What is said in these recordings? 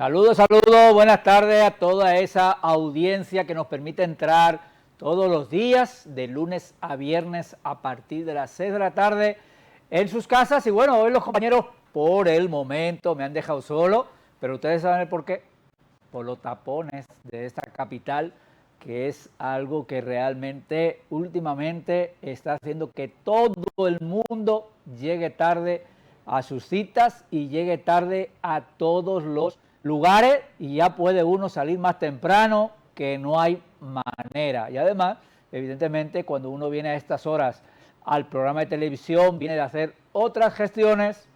Saludos, saludos, buenas tardes a toda esa audiencia que nos permite entrar todos los días, de lunes a viernes a partir de las 6 de la tarde en sus casas. Y bueno, hoy los compañeros por el momento me han dejado solo, pero ustedes saben el por qué. Por los tapones de esta capital, que es algo que realmente últimamente está haciendo que todo el mundo llegue tarde a sus citas y llegue tarde a todos los lugares, y ya puede uno salir más temprano, que no hay manera. Y además, evidentemente, cuando uno viene a estas horas al programa de televisión, viene de hacer otras gestiones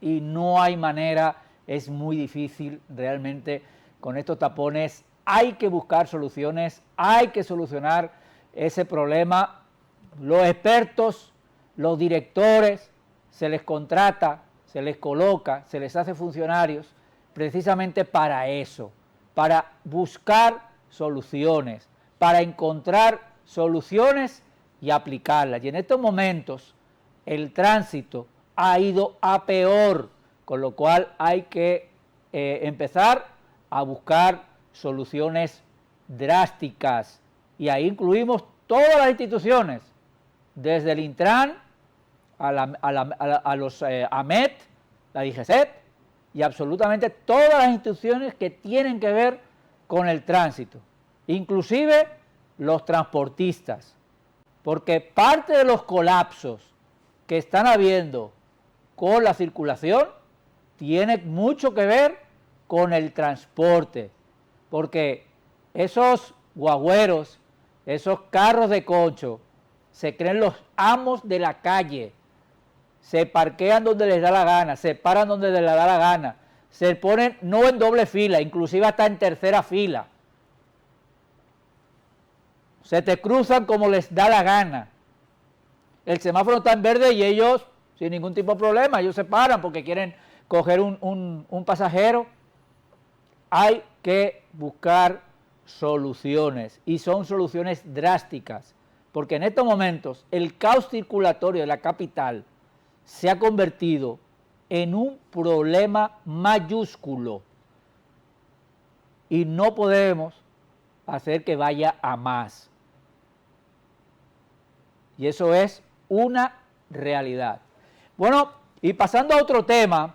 y no hay manera, es muy difícil realmente con estos tapones. Hay que buscar soluciones, hay que solucionar ese problema. Los expertos, los directores, se les contrata, se les coloca, se les hace funcionarios precisamente para eso, para buscar soluciones, para encontrar soluciones y aplicarlas. Y en estos momentos el tránsito ha ido a peor, con lo cual hay que empezar a buscar soluciones drásticas, y ahí incluimos todas las instituciones, desde el Intran a los AMET, la DGCET y absolutamente todas las instituciones que tienen que ver con el tránsito, inclusive los transportistas, porque parte de los colapsos que están habiendo con la circulación tiene mucho que ver con el transporte, porque esos guagüeros, esos carros de concho, se creen los amos de la calle, se parquean donde les da la gana, se paran donde les da la gana, se ponen no en doble fila, inclusive hasta en tercera fila, se te cruzan como les da la gana. El semáforo está en verde y ellos, sin ningún tipo de problema, ellos se paran porque quieren coger un pasajero. Hay que buscar soluciones, y son soluciones drásticas, porque en estos momentos el caos circulatorio de la capital se ha convertido en un problema mayúsculo y no podemos hacer que vaya a más. Y eso es una realidad. Bueno, y pasando a otro tema,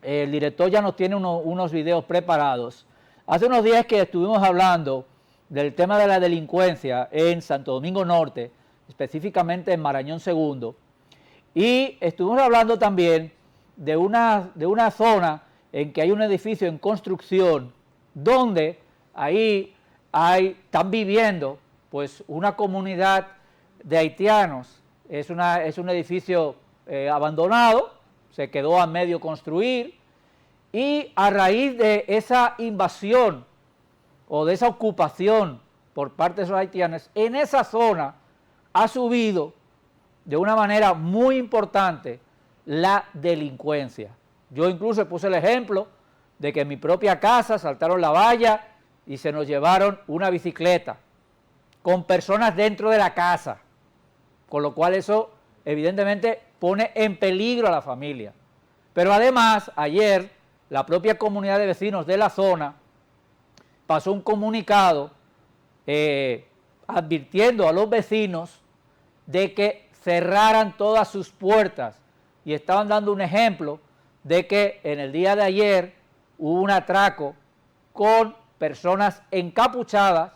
el director ya nos tiene unos videos preparados. Hace unos días que estuvimos hablando del tema de la delincuencia en Santo Domingo Norte, específicamente en Marañón Segundo, y estuvimos hablando también de una zona en que hay un edificio en construcción, donde ahí están viviendo pues una comunidad de haitianos. Es un edificio abandonado, se quedó a medio construir, y a raíz de esa invasión o de esa ocupación por parte de esos haitianos, en esa zona ha subido de una manera muy importante la delincuencia. Yo incluso puse el ejemplo de que en mi propia casa saltaron la valla y se nos llevaron una bicicleta con personas dentro de la casa, con lo cual eso evidentemente pone en peligro a la familia. Pero además, ayer la propia comunidad de vecinos de la zona pasó un comunicado advirtiendo a los vecinos de que cerraran todas sus puertas, y estaban dando un ejemplo de que en el día de ayer hubo un atraco con personas encapuchadas,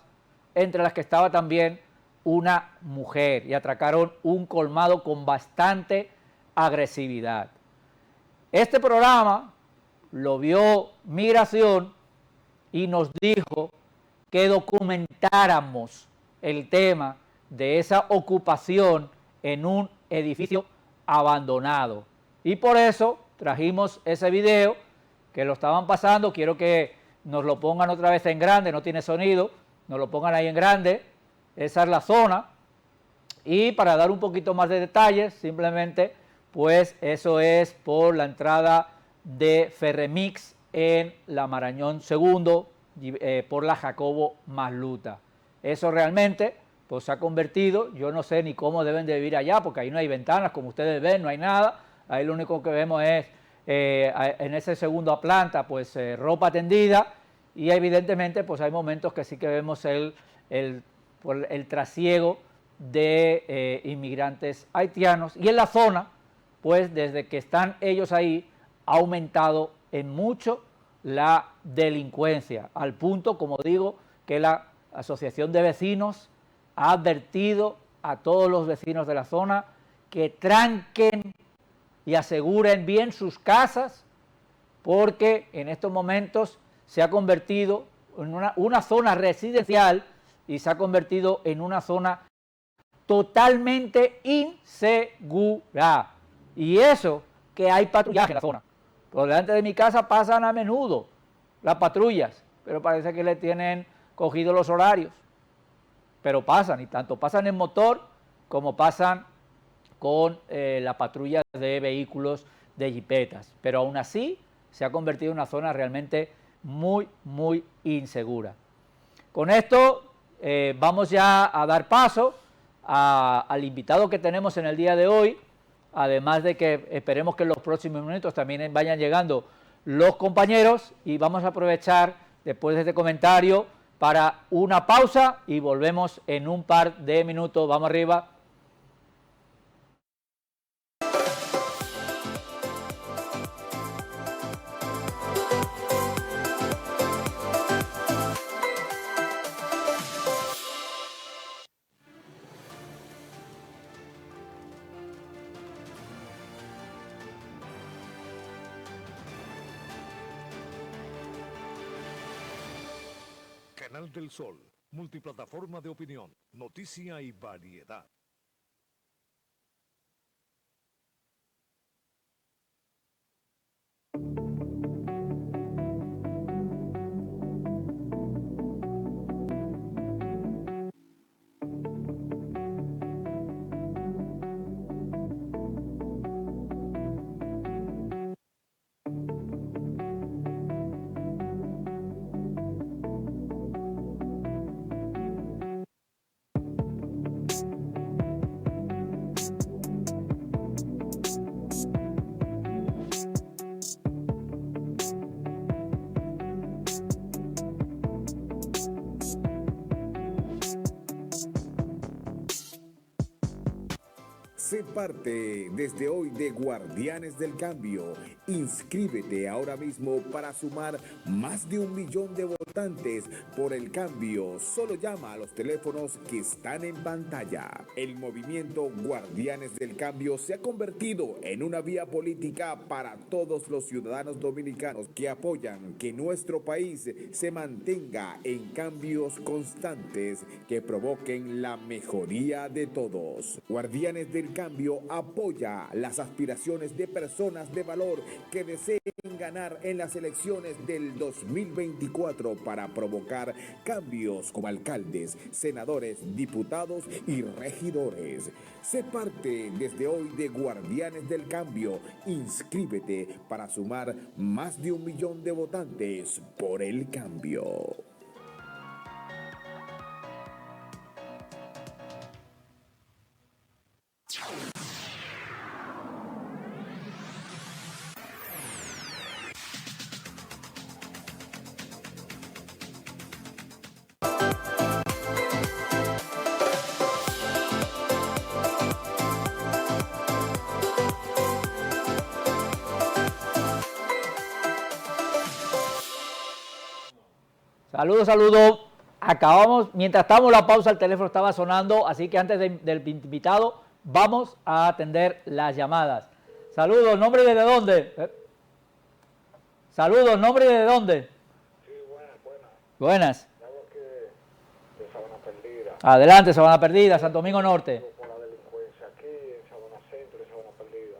entre las que estaba también una mujer, y atracaron un colmado con bastante agresividad. Este programa lo vio Migración y nos dijo que documentáramos el tema de esa ocupación en un edificio abandonado, y por eso trajimos ese video que lo estaban pasando. Quiero que nos lo pongan otra vez en grande, no tiene sonido, nos lo pongan ahí en grande. Esa es la zona, y para dar un poquito más de detalles, simplemente pues eso es por la entrada de Ferremix en la Marañón Segundo, por la Jacobo Masluta. Eso realmente pues se ha convertido, yo no sé ni cómo deben de vivir allá, porque ahí no hay ventanas, como ustedes ven, no hay nada. Ahí lo único que vemos es en esa segunda planta, pues ropa tendida, y evidentemente pues hay momentos que sí que vemos el trasiego de inmigrantes haitianos, y en la zona, pues desde que están ellos ahí, ha aumentado en mucho la delincuencia, al punto, como digo, que la Asociación de Vecinos ha advertido a todos los vecinos de la zona que tranquen y aseguren bien sus casas, porque en estos momentos se ha convertido en una zona residencial y se ha convertido en una zona totalmente insegura. Y eso que hay patrullaje en la zona. Por delante de mi casa pasan a menudo las patrullas, pero parece que le tienen cogido los horarios. Pero pasan, y tanto pasan en motor como pasan con la patrulla de vehículos de jipetas. Pero aún así se ha convertido en una zona realmente muy, muy insegura. Con esto vamos ya a dar paso al invitado que tenemos en el día de hoy, además de que esperemos que en los próximos minutos también vayan llegando los compañeros, y vamos a aprovechar después de este comentario para una pausa y volvemos en un par de minutos. Vamos arriba. Canal del Sol, multiplataforma de opinión, noticia y variedad. Sé parte desde hoy de Guardianes del Cambio. Inscríbete ahora mismo para sumar más de 1 millón de votantes por el cambio. Solo llama a los teléfonos que están en pantalla. El movimiento Guardianes del Cambio se ha convertido en una vía política para todos los ciudadanos dominicanos que apoyan que nuestro país se mantenga en cambios constantes que provoquen la mejoría de todos. Guardianes del Cambio apoya las aspiraciones de personas de valor que deseen ganar en las elecciones del 2024 para provocar cambios como alcaldes, senadores, diputados y regidores. Sé parte desde hoy de Guardianes del Cambio. Inscríbete para sumar más de 1 millón de votantes por el cambio. Saludos, saludos. Acabamos, mientras estábamos en la pausa, el teléfono estaba sonando, así que antes del invitado vamos a atender las llamadas. Saludos, ¿nombre desde dónde? Saludos, ¿nombre desde dónde? Sí, buenas. Buenas. Hablo aquí de Sabana Perdida. Adelante, Sabana Perdida, Santo Domingo Norte. Por la delincuencia aquí en Sabana Centro y Sabana Perdida.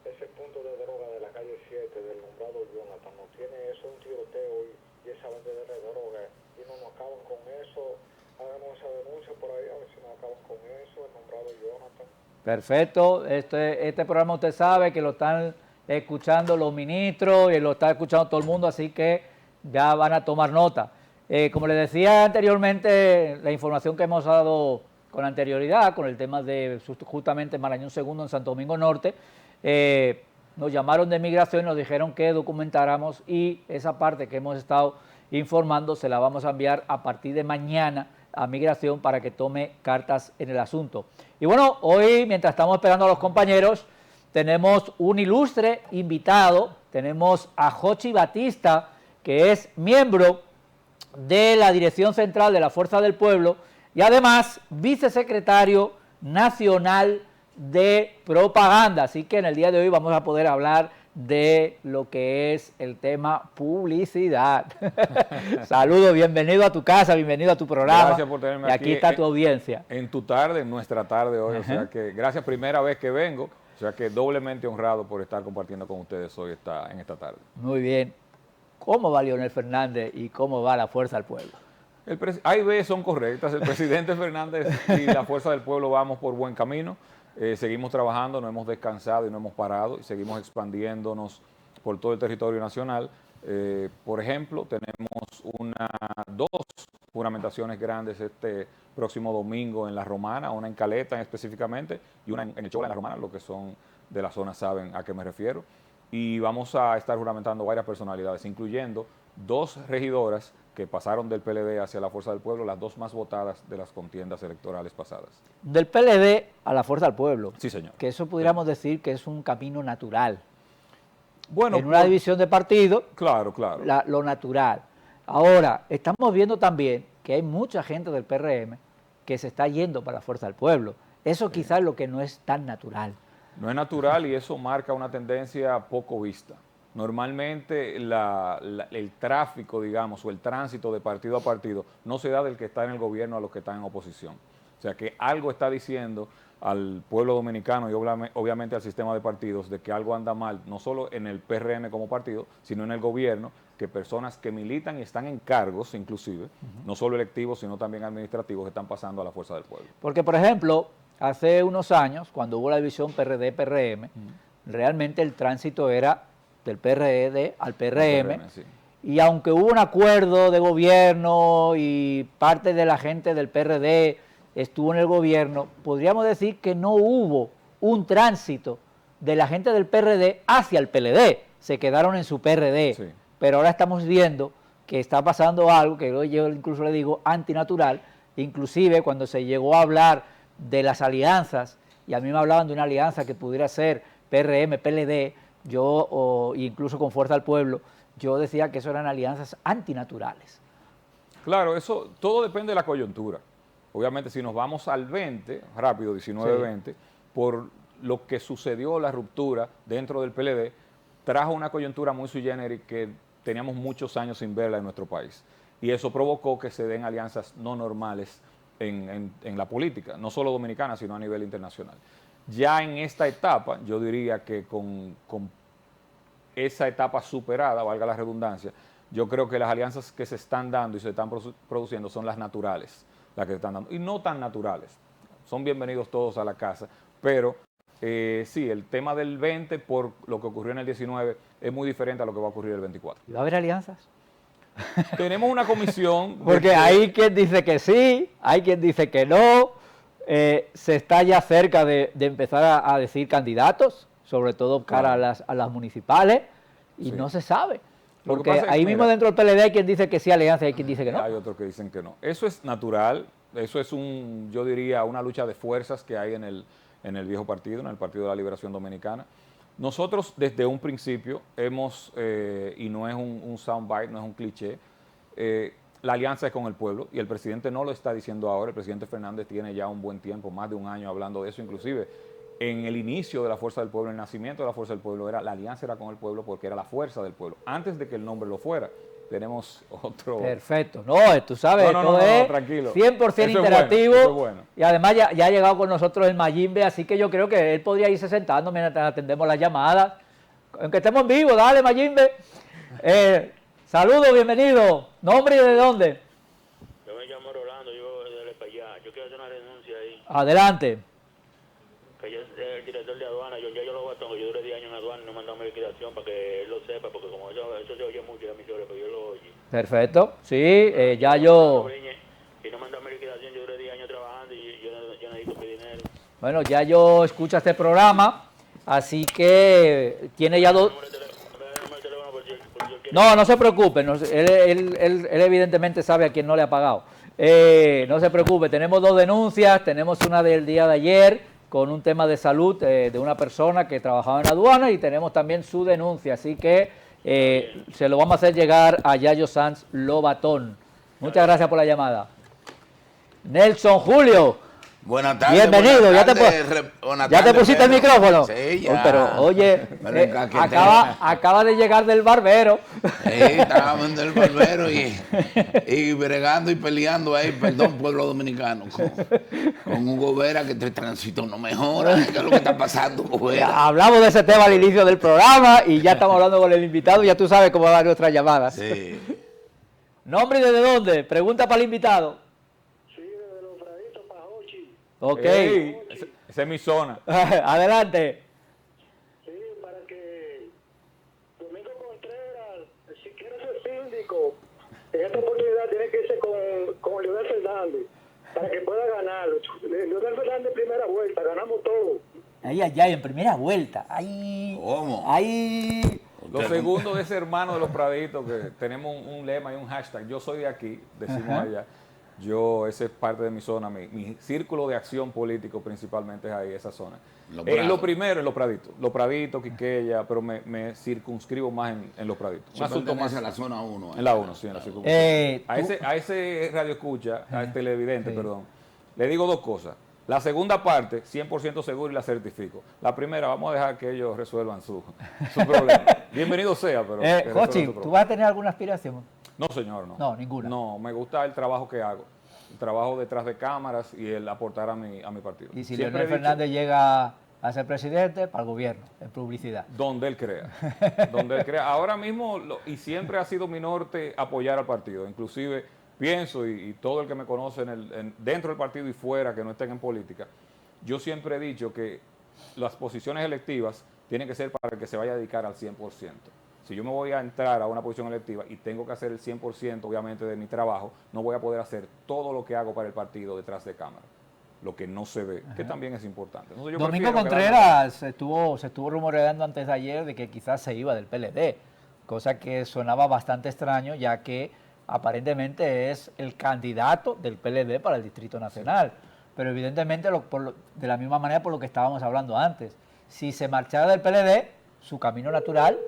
Ese punto de droga de la calle 7 del nombrado Jonathan nos tiene eso un tiroteo y esa vendedera de droga y no nos acaban con eso. Hagamos esa denuncia por ahí a ver si nos acaban con eso, el nombrado Jonathan. Perfecto, este programa usted sabe que lo están escuchando los ministros y lo está escuchando todo el mundo, así que ya van a tomar nota. Como les decía anteriormente, la información que hemos dado con anterioridad, con el tema de justamente Marañón Segundo en Santo Domingo Norte, nos llamaron de migración y nos dijeron que documentáramos, y esa parte que hemos estado informando se la vamos a enviar a partir de mañana a migración para que tome cartas en el asunto. Y bueno, hoy, mientras estamos esperando a los compañeros, tenemos un ilustre invitado. Tenemos a Jochi Batista, que es miembro de la Dirección Central de la Fuerza del Pueblo y además vicesecretario nacional de propaganda. Así que en el día de hoy vamos a poder hablar de lo que es el tema publicidad. Saludos, bienvenido a tu casa, bienvenido a tu programa. Gracias por tenerme y aquí está tu audiencia. En tu tarde, en nuestra tarde hoy. Ajá. O sea que gracias, primera vez que vengo. O sea que doblemente honrado por estar compartiendo con ustedes hoy en esta tarde. Muy bien. ¿Cómo va Leonel Fernández y cómo va la Fuerza del Pueblo? A y B son correctas. El presidente Fernández y la Fuerza del Pueblo vamos por buen camino. Seguimos trabajando, no hemos descansado y no hemos parado. Y seguimos expandiéndonos por todo el territorio nacional. Por ejemplo, tenemos dos juramentaciones grandes este próximo domingo en La Romana, una en Caleta específicamente y una en el Chola, en La Romana, los que son de la zona saben a qué me refiero. Y vamos a estar juramentando varias personalidades, incluyendo 2 regidoras que pasaron del PLD hacia la Fuerza del Pueblo, las 2 más votadas de las contiendas electorales pasadas. Del PLD a la Fuerza del Pueblo. Sí, señor. Que eso pudiéramos decir que es un camino natural. Bueno, en una división de partido, claro, claro. Lo natural. Ahora, estamos viendo también que hay mucha gente del PRM que se está yendo para la Fuerza del Pueblo. Eso quizás es lo que no es tan natural. No es natural y eso marca una tendencia poco vista. Normalmente el tráfico, digamos, o el tránsito de partido a partido no se da del que está en el gobierno a los que están en oposición. O sea que algo está diciendo al pueblo dominicano y obviamente al sistema de partidos de que algo anda mal, no solo en el PRM como partido, sino en el gobierno, que personas que militan y están en cargos, inclusive, no solo electivos, sino también administrativos, están pasando a la Fuerza del Pueblo. Porque, por ejemplo, hace unos años, cuando hubo la división PRD-PRM, realmente el tránsito era del PRD al PRM, sí. Y aunque hubo un acuerdo de gobierno y parte de la gente del PRD estuvo en el gobierno, podríamos decir que no hubo un tránsito de la gente del PRD hacia el PLD, se quedaron en su PRD, Sí. Pero ahora estamos viendo que está pasando algo que yo incluso le digo antinatural, inclusive cuando se llegó a hablar de las alianzas, y a mí me hablaban de una alianza que pudiera ser PRM, PLD, incluso con Fuerza del Pueblo, yo decía que eso eran alianzas antinaturales. Claro, eso todo depende de la coyuntura. Obviamente, si nos vamos al 20, rápido, 19-20, sí, por lo que sucedió, la ruptura dentro del PLD, trajo una coyuntura muy sui generis que teníamos muchos años sin verla en nuestro país. Y eso provocó que se den alianzas no normales en la política, no solo dominicana, sino a nivel internacional. Ya en esta etapa, yo diría que con esa etapa superada, valga la redundancia, yo creo que las alianzas que se están dando y se están produciendo son las naturales, las que se están dando, y no tan naturales. Son bienvenidos todos a la casa, pero sí, el tema del 20, por lo que ocurrió en el 19, es muy diferente a lo que va a ocurrir el 24. ¿Y va a haber alianzas? Tenemos una comisión. Porque hay quien dice que sí, hay quien dice que no. Se está ya cerca de empezar a decir candidatos, sobre todo cara a las municipales, y sí, no se sabe. Porque ahí mismo dentro del PLD hay quien dice que sí alianza y hay quien dice que no. Hay otros que dicen que no. Eso es natural, eso es yo diría, una lucha de fuerzas que hay en el viejo partido, en el Partido de la Liberación Dominicana. Nosotros desde un principio hemos, y no es un soundbite, no es un cliché, la alianza es con el pueblo, y el presidente no lo está diciendo ahora. El presidente Fernández tiene ya un buen tiempo, más de un año hablando de eso, inclusive en el inicio de la Fuerza del Pueblo, el nacimiento de la Fuerza del Pueblo, la alianza era con el pueblo porque era la fuerza del pueblo, antes de que el nombre lo fuera. Tenemos otro... Perfecto. No, tú sabes, no, es tranquilo. 100% interactivo. Eso es bueno. Y además ya ha llegado con nosotros el Mayimbe, así que yo creo que él podría irse sentando mientras atendemos las llamadas. Aunque estemos en vivo, dale Mayimbe. Saludos, bienvenido. ¿Nombre y de dónde? Yo me llamo Rolando, yo de para allá. Yo quiero hacer una denuncia ahí. Adelante. Que yo el director de aduana, yo lo voy a tomar, yo duré 10 años en aduana y no me han dado mi liquidación para que él lo sepa, porque como eso se oye mucho en emisoras, pero yo lo oye. Perfecto, sí, ya yo... Y no me han dado mi liquidación, yo duré 10 años trabajando y yo necesito mi dinero. Bueno, ya yo escucho este programa Así que tiene ya dos... No se preocupe, él evidentemente sabe a quién no le ha pagado. No se preocupe, tenemos dos denuncias, tenemos una del día de ayer con un tema de salud de una persona que trabajaba en aduana y tenemos también su denuncia, así que se lo vamos a hacer llegar a Yayo Sanz Lobatón. Muchas gracias por la llamada. Nelson Julio. Buenas tardes. Bienvenido, buenas ¿ya tardes, te pusiste el micrófono? Sí, ya. Pero oye, Me lo encaqueté. acaba de llegar del barbero. Sí, estábamos en el barbero y bregando y peleando ahí, perdón, pueblo dominicano, con Hugo Vera, que este tránsito no mejora. ¿Qué es lo que está pasando, Hugo Vera? Hablamos de ese tema al inicio del programa y ya estamos hablando con el invitado, ya tú sabes cómo va nuestras llamadas. Sí. ¿Nombre y desde dónde? Pregunta para el invitado. Sí, desde los Fraditos para Hochi. Ok. Ey, esa es mi zona. Adelante. Sí, para que Domingo Contreras, si quiere ser síndico, en esta oportunidad tiene que irse con Leonel Fernández para que pueda ganar. Leonel Fernández primera vuelta, ganamos todo. Ahí, en primera vuelta. Ahí. ¿Cómo? Ahí. Lo segundo de ese hermano de los Praditos, que tenemos un lema y un hashtag, yo soy de aquí, decimos allá. Ese es parte de mi zona, mi círculo de acción político principalmente es ahí, esa zona. Lo primero es los Praditos, Quiqueya, pero me circunscribo más en los Praditos. Un asunto más en la zona 1. en la 1, sí, en la circunscripción. A ese radio escucha, a televidente, perdón, le digo dos cosas. La segunda parte, 100% seguro y la certifico. La primera, vamos a dejar que ellos resuelvan su problema. Bienvenido sea, pero... Jochi, ¿tú vas a tener alguna aspiración? No, señor, no. No, ninguna. No, me gusta el trabajo que hago. El trabajo detrás de cámaras y el aportar a mi partido. Y si Siempre Leonel he dicho, Fernández llega a ser presidente, para el gobierno, en publicidad. donde él crea. Donde él crea. Ahora mismo, y siempre ha sido mi norte apoyar al partido. Inclusive pienso, y todo el que me conoce dentro del partido y fuera, que no estén en política, yo siempre he dicho que las posiciones electivas tienen que ser para el que se vaya a dedicar al 100%. Si yo me voy a entrar a una posición electiva y tengo que hacer el 100%, obviamente, de mi trabajo, no voy a poder hacer todo lo que hago para el partido detrás de cámara. Lo que no se ve, que también es importante. Entonces, Domingo Contreras se estuvo rumoreando antes de ayer de que quizás se iba del PLD, cosa que sonaba bastante extraño, ya que aparentemente es el candidato del PLD para el Distrito Nacional. Pero evidentemente, de la misma manera por lo que estábamos hablando antes, si se marchara del PLD, su camino natural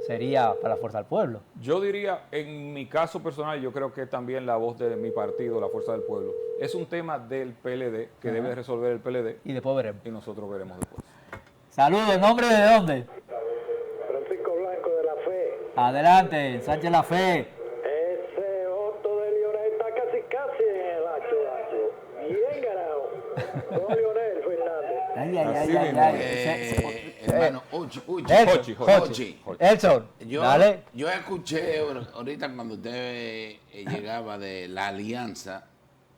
sería para la Fuerza del Pueblo. Yo diría, en mi caso personal, yo creo que también la voz de mi partido, la Fuerza del Pueblo, es un tema del PLD que debe resolver el PLD. Y después veremos. Y nosotros veremos después. Saludos, ¿nombre de dónde? Francisco Blanco de la Fe. Adelante, Sánchez La Fe. Ese Otto de Leonel está casi en el hacho. Bien ganado. Con Leonel Fernández. Hermano, Hochi. Elson, dale. Yo escuché ahorita cuando usted llegaba de la alianza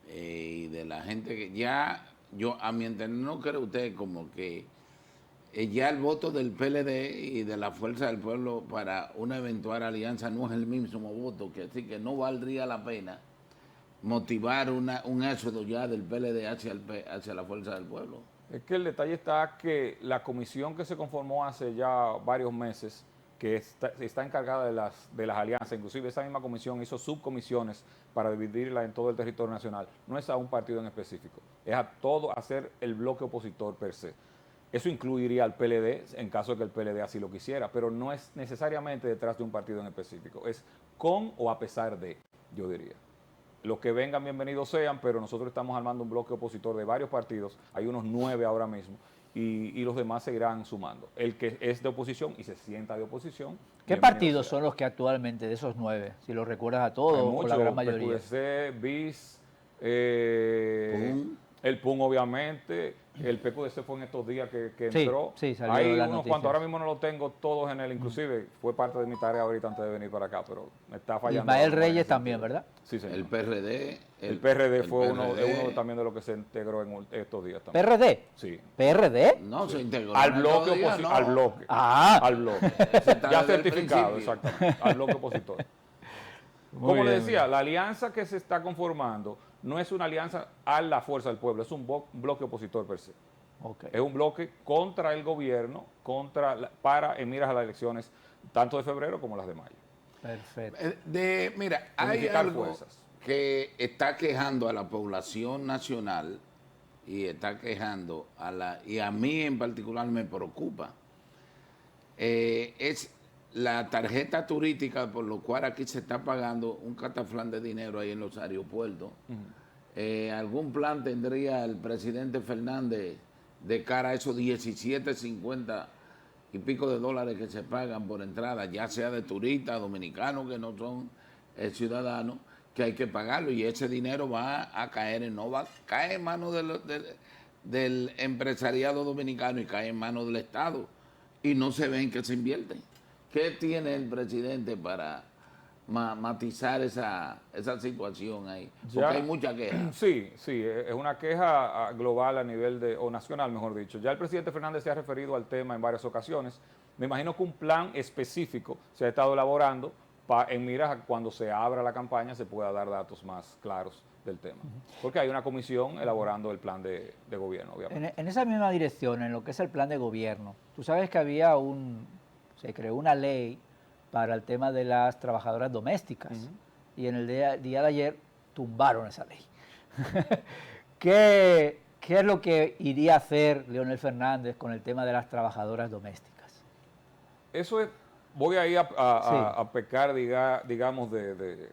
y de la gente que ya, yo a mi entender, no cree usted como que ya el voto del PLD y de la Fuerza del Pueblo para una eventual alianza no es el mismo voto, que así que no valdría la pena motivar un éxodo ya del PLD hacia la Fuerza del Pueblo. Es que el detalle está que la comisión que se conformó hace ya varios meses, que está encargada de las alianzas, inclusive esa misma comisión hizo subcomisiones para dividirla en todo el territorio nacional, no es a un partido en específico, es a hacer el bloque opositor per se. Eso incluiría al PLD en caso de que el PLD así lo quisiera, pero no es necesariamente detrás de un partido en específico, es con o a pesar de, yo diría. Los que vengan, bienvenidos sean, pero nosotros estamos armando un bloque opositor de varios partidos, hay unos 9 ahora mismo, y los demás se irán sumando. El que es de oposición y se sienta de oposición. ¿Qué partidos son los que actualmente, de esos 9, si los recuerdas a todos o la gran mayoría? PQDC, BIS, el PUN obviamente, el PQDC fue en estos días que entró. Sí, salió hay las unos noticias. cuantos, ahora mismo no los tengo todos en él, inclusive fue parte de mi tarea ahorita antes de venir para acá, pero me está fallando. Ismael Reyes también, ¿verdad? Sí, señor. El PRD. El PRD fue uno también de los que se integró en estos días también. ¿PRD? Sí. ¿PRD? No se integró. Al bloque opositor. no. Al bloque. Ah. Al bloque. está Ya desde el certificado, principio. exactamente. Al bloque opositor. Muy Como le bien, decía, la alianza que se está conformando no es una alianza a la Fuerza del Pueblo, es un bloque opositor per se. Ok. Es un bloque contra el gobierno, para en miras a las elecciones, tanto de febrero como las de mayo. Perfecto. Mira, hay Unificar algo fuerzas. que está quejando a la población nacional y está quejando y a mí en particular me preocupa. Es la tarjeta turística, por lo cual aquí se está pagando un cataflán de dinero ahí en los aeropuertos. ¿Algún plan tendría el presidente Fernández de cara a esos 17.50 y pico de dólares que se pagan por entrada, ya sea de turistas dominicanos que no son ciudadanos, que hay que pagarlo? Y ese dinero va a caer, no va a caer en manos del empresariado dominicano y cae en manos del Estado. Y no se ve en qué se invierte. ¿Qué tiene el presidente para matizar esa situación ahí? Porque Ya, hay mucha queja. Sí, es una queja global a nivel o nacional, mejor dicho. Ya el presidente Fernández se ha referido al tema en varias ocasiones. Me imagino que un plan específico se ha estado elaborando en miras a cuando se abra la campaña se pueda dar datos más claros del tema. Porque hay una comisión elaborando el plan de gobierno, obviamente. En esa misma dirección, en lo que es el plan de gobierno, tú sabes que se creó una ley para el tema de las trabajadoras domésticas y en el día de ayer tumbaron esa ley. ¿Qué es lo que iría a hacer Leonel Fernández con el tema de las trabajadoras domésticas? Eso es, voy a ir a pecar, digamos, de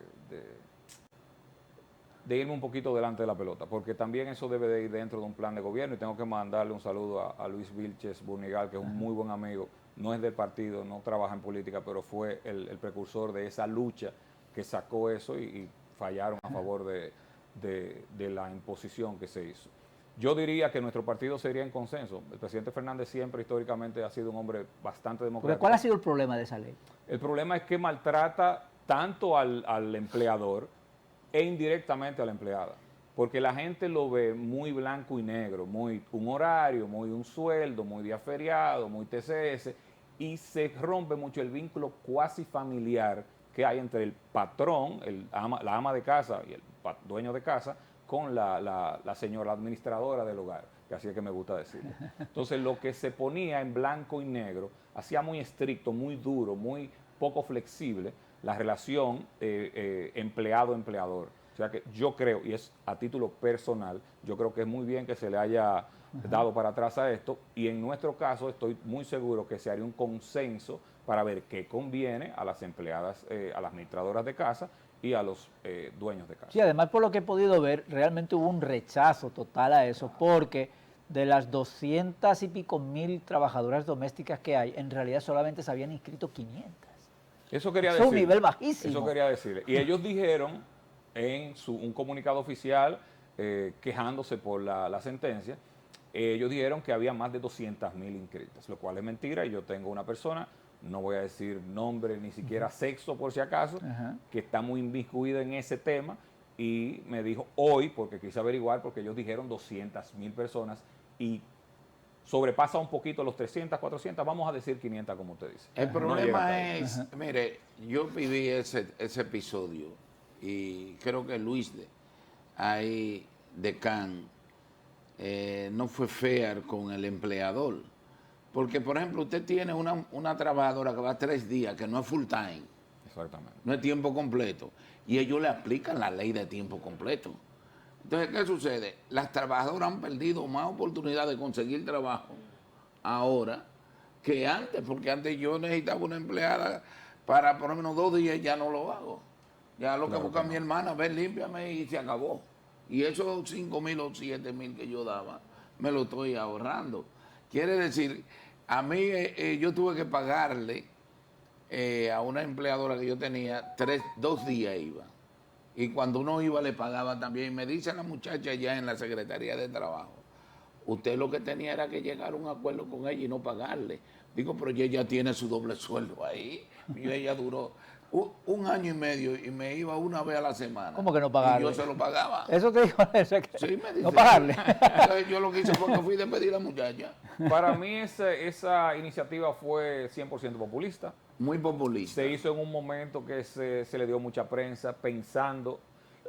irme un poquito delante de la pelota, porque también eso debe de ir dentro de un plan de gobierno y tengo que mandarle un saludo a Luis Vilches Burnigal, que es un muy buen amigo, no es del partido, no trabaja en política, pero fue el precursor de esa lucha que sacó eso y fallaron a favor de la imposición que se hizo. Yo diría que nuestro partido sería en consenso. El presidente Fernández siempre históricamente ha sido un hombre bastante democrático. ¿Cuál ha sido el problema de esa ley? El problema es que maltrata tanto al empleador e indirectamente a la empleada, porque la gente lo ve muy blanco y negro, muy un horario, muy un sueldo, muy día feriado, muy TCS, y se rompe mucho el vínculo cuasi familiar que hay entre el patrón, la ama de casa y el dueño de casa, con la señora administradora del hogar, que así es que me gusta decirlo. Entonces, lo que se ponía en blanco y negro hacía muy estricto, muy duro, muy poco flexible la relación empleado-empleador. O sea que yo creo, y es a título personal, yo creo que es muy bien que se le haya dado para atrás a esto, y en nuestro caso estoy muy seguro que se haría un consenso para ver qué conviene a las empleadas, a las administradoras de casa y a los dueños de casa. Sí, además por lo que he podido ver, realmente hubo un rechazo total a eso, porque de las 200 y pico mil trabajadoras domésticas que hay, en realidad solamente se habían inscrito 500. Eso quería Es decir. un nivel bajísimo. Eso quería decirle. Y ellos dijeron en un comunicado oficial, quejándose por la sentencia, ellos dijeron que había más de 200.000 inscritas, lo cual es mentira. Y yo tengo una persona, no voy a decir nombre ni siquiera sexo por si acaso, que está muy inmiscuida en ese tema y me dijo hoy, porque quise averiguar, porque ellos dijeron 200.000 personas y sobrepasa un poquito los 300, 400, vamos a decir 500 como usted dice. El problema es, mire, yo viví ese episodio y creo que Luis ahí de Can no fue fair con el empleador. Porque, por ejemplo, usted tiene una trabajadora que va 3 días, que no es full time. Exactamente. No es tiempo completo. Y ellos le aplican la ley de tiempo completo. Entonces, ¿qué sucede? Las trabajadoras han perdido más oportunidad de conseguir trabajo ahora que antes, porque antes yo necesitaba una empleada para por lo menos 2 días, ya no lo hago. Ya lo que busca mi hermana, ven, límpiame y se acabó. Y esos 5.000 o 7.000 que yo daba, me lo estoy ahorrando. Quiere decir, a mí yo tuve que pagarle a una empleadora que yo tenía 2 días iba. Y cuando uno iba le pagaba también. Y me dice la muchacha ya en la Secretaría de Trabajo, usted lo que tenía era que llegar a un acuerdo con ella y no pagarle. Digo, pero ella tiene su doble sueldo ahí. Y ella duró 1 año y medio y me iba una vez a la semana. ¿Cómo que no pagarle? Y yo se lo pagaba. Eso te dijo eso, Sí, me dice. no pagarle. Entonces, yo lo que hice fue que fui a despedir a la muchacha. Para mí esa iniciativa fue 100% populista. Muy populista. Se hizo en un momento que se le dio mucha prensa pensando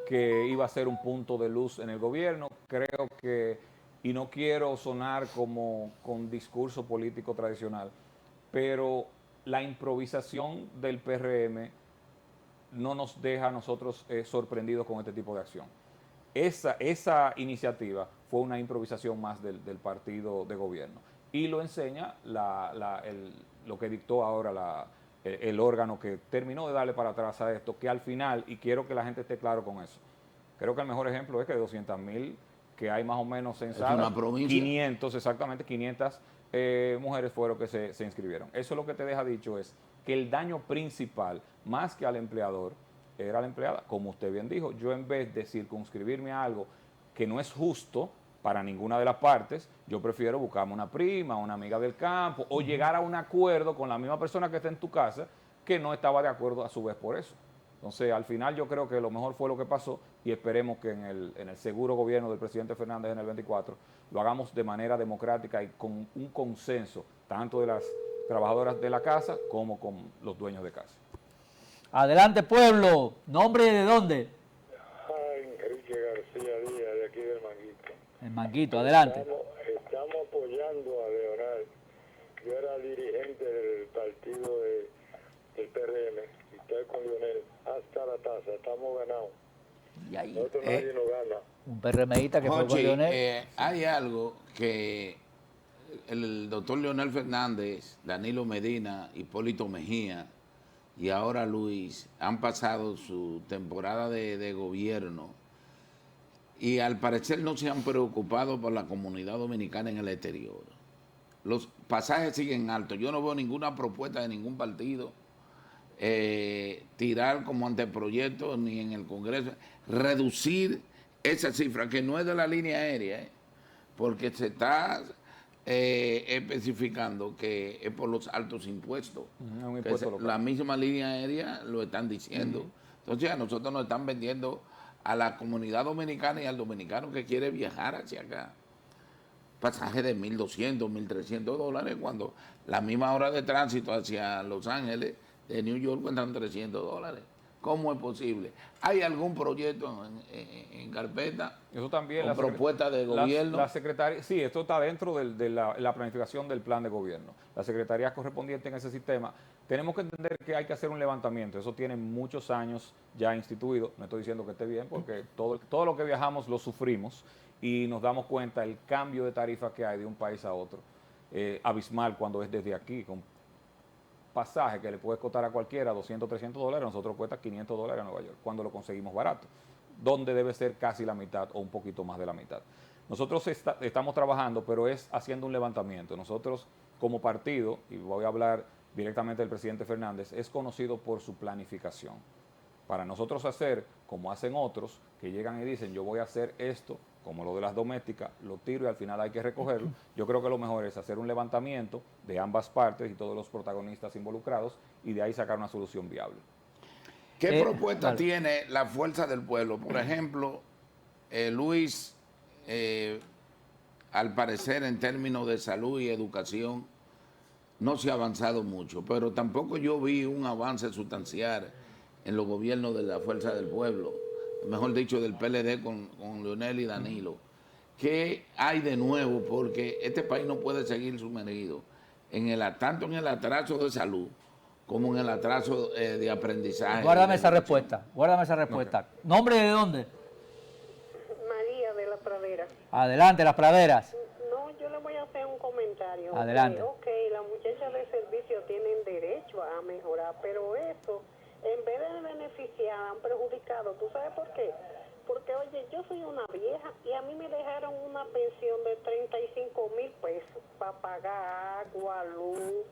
que iba a ser un punto de luz en el gobierno. Creo que y no quiero sonar como con discurso político tradicional, pero la improvisación del PRM no nos deja a nosotros sorprendidos con este tipo de acción. Esa iniciativa fue una improvisación más del partido de gobierno y lo enseña lo que dictó ahora el órgano que terminó de darle para atrás a esto, que al final, y quiero que la gente esté claro con eso, creo que el mejor ejemplo es que de 200.000 que hay más o menos censadas, una provincia. 500, exactamente 500 mujeres fueron que se inscribieron. Eso lo que te deja dicho es que el daño principal, más que al empleador, era la empleada. Como usted bien dijo, yo en vez de circunscribirme a algo que no es justo para ninguna de las partes, yo prefiero buscarme una prima, una amiga del campo, o llegar a un acuerdo con la misma persona que está en tu casa, que no estaba de acuerdo a su vez por eso. Entonces, al final yo creo que lo mejor fue lo que pasó y esperemos que en el seguro gobierno del presidente Fernández en el 24 lo hagamos de manera democrática y con un consenso, tanto de las trabajadoras de la casa como con los dueños de casa. Adelante, pueblo. ¿Nombre de dónde? Enrique García Díaz, de aquí del Manguito. El Manguito, adelante. Estamos apoyando a Leonardo. Yo era dirigente del partido del PRM y estoy con Leonel. Hasta la taza, estamos ganados. Y ahí, Nosotros nadie nos gana. un PRMista que fue con Jochi, Leonel. hay algo que el doctor Leonel Fernández, Danilo Medina, Hipólito Mejía y ahora Luis han pasado su temporada de gobierno y al parecer no se han preocupado por la comunidad dominicana en el exterior. Los pasajes siguen altos. Yo no veo ninguna propuesta de ningún partido tirar como anteproyecto ni en el Congreso, reducir esa cifra que no es de la línea aérea, porque se está especificando que es por los altos impuestos. Un impuesto local. La misma línea aérea lo están diciendo. Entonces a nosotros nos están vendiendo a la comunidad dominicana y al dominicano que quiere viajar hacia acá pasaje de $1,200, $1,300, cuando la misma hora de tránsito hacia Los Ángeles de New York cuestan $300. ¿Cómo es posible? ¿Hay algún proyecto en carpeta? Eso también, ¿O propuesta de gobierno? La secretaria, sí, esto está dentro de la planificación del plan de gobierno. La secretaría correspondiente en ese sistema. Tenemos que entender que hay que hacer un levantamiento. Eso tiene muchos años ya instituido. No estoy diciendo que esté bien, porque todo lo que viajamos lo sufrimos y nos damos cuenta el cambio de tarifa que hay de un país a otro. Abismal cuando es desde aquí, con pasaje que le puede costar a cualquiera $200, $300, nosotros cuesta $500 en Nueva York, cuando lo conseguimos barato, donde debe ser casi la mitad o un poquito más de la mitad. Nosotros estamos trabajando, pero es haciendo un levantamiento. Nosotros como partido, y voy a hablar directamente del presidente Fernández, es conocido por su planificación. Para nosotros hacer, como hacen otros, que llegan y dicen, yo voy a hacer esto, como lo de las domésticas, lo tiro y al final hay que recogerlo. Yo creo que lo mejor es hacer un levantamiento de ambas partes y todos los protagonistas involucrados y de ahí sacar una solución viable. ¿Qué propuesta tiene la fuerza del pueblo? Por ejemplo, Luis, al parecer en términos de salud y educación, no se ha avanzado mucho, pero tampoco yo vi un avance sustancial en los gobiernos de la fuerza del pueblo, mejor dicho, del PLD con Leonel y Danilo. ¿Qué hay de nuevo? Porque este país no puede seguir sumergido tanto en el atraso de salud como en el atraso de aprendizaje. Guárdame esa respuesta, guárdame esa respuesta. Okay. ¿Nombre de dónde? María de la Pradera. Adelante, Las Praderas. No, yo le voy a hacer un comentario. Adelante. Ok, las muchachas de servicio tienen derecho a mejorar, pero eso, en vez de beneficiar, han perjudicado. ¿Tú sabes por qué? Porque, oye, yo soy una vieja y a mí me dejaron una pensión de 35,000 pesos para pagar agua, luz,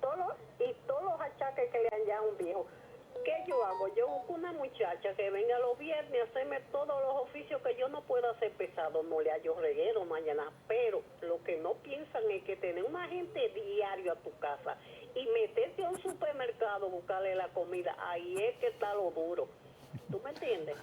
todos los achaques que le han ya a un viejo. ¿Qué yo hago? Yo busco una muchacha que venga los viernes a hacerme todos los oficios que yo no puedo hacer pesado. No le hallo reguero mañana, pero lo que no piensan es que tener una gente diario a tu casa y meterte a un supermercado, buscarle la comida, ahí es que está lo duro. ¿Tú me entiendes?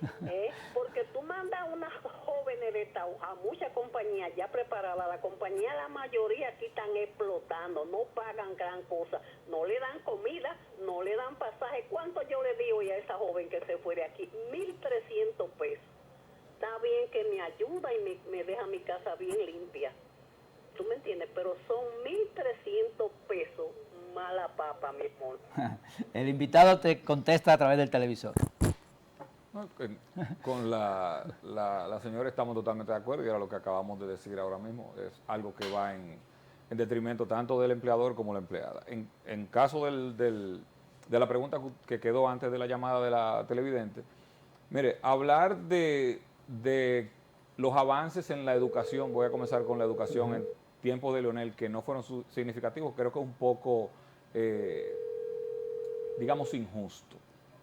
Porque tú mandas a unas jóvenes de esta, a muchas compañías ya preparadas. La compañía, la mayoría aquí están explotando, no pagan gran cosa, no le dan comida, no le dan pasaje. ¿Cuánto yo le di hoy a esa joven que se fue de aquí? 1,300 pesos. está bien que me ayuda y me deja mi casa bien limpia. ¿Tú me entiendes? Pero son 1.300 pesos mala papa, mi amor. El invitado te contesta a través del televisor. No, con la señora estamos totalmente de acuerdo y era lo que acabamos de decir ahora mismo. Es algo que va en detrimento tanto del empleador como la empleada. En caso de la pregunta que quedó antes de la llamada de la televidente, mire, hablar de los avances en la educación, voy a comenzar con la educación en tiempos de Leonel, que no fueron significativos, creo que es un poco, digamos, injusto.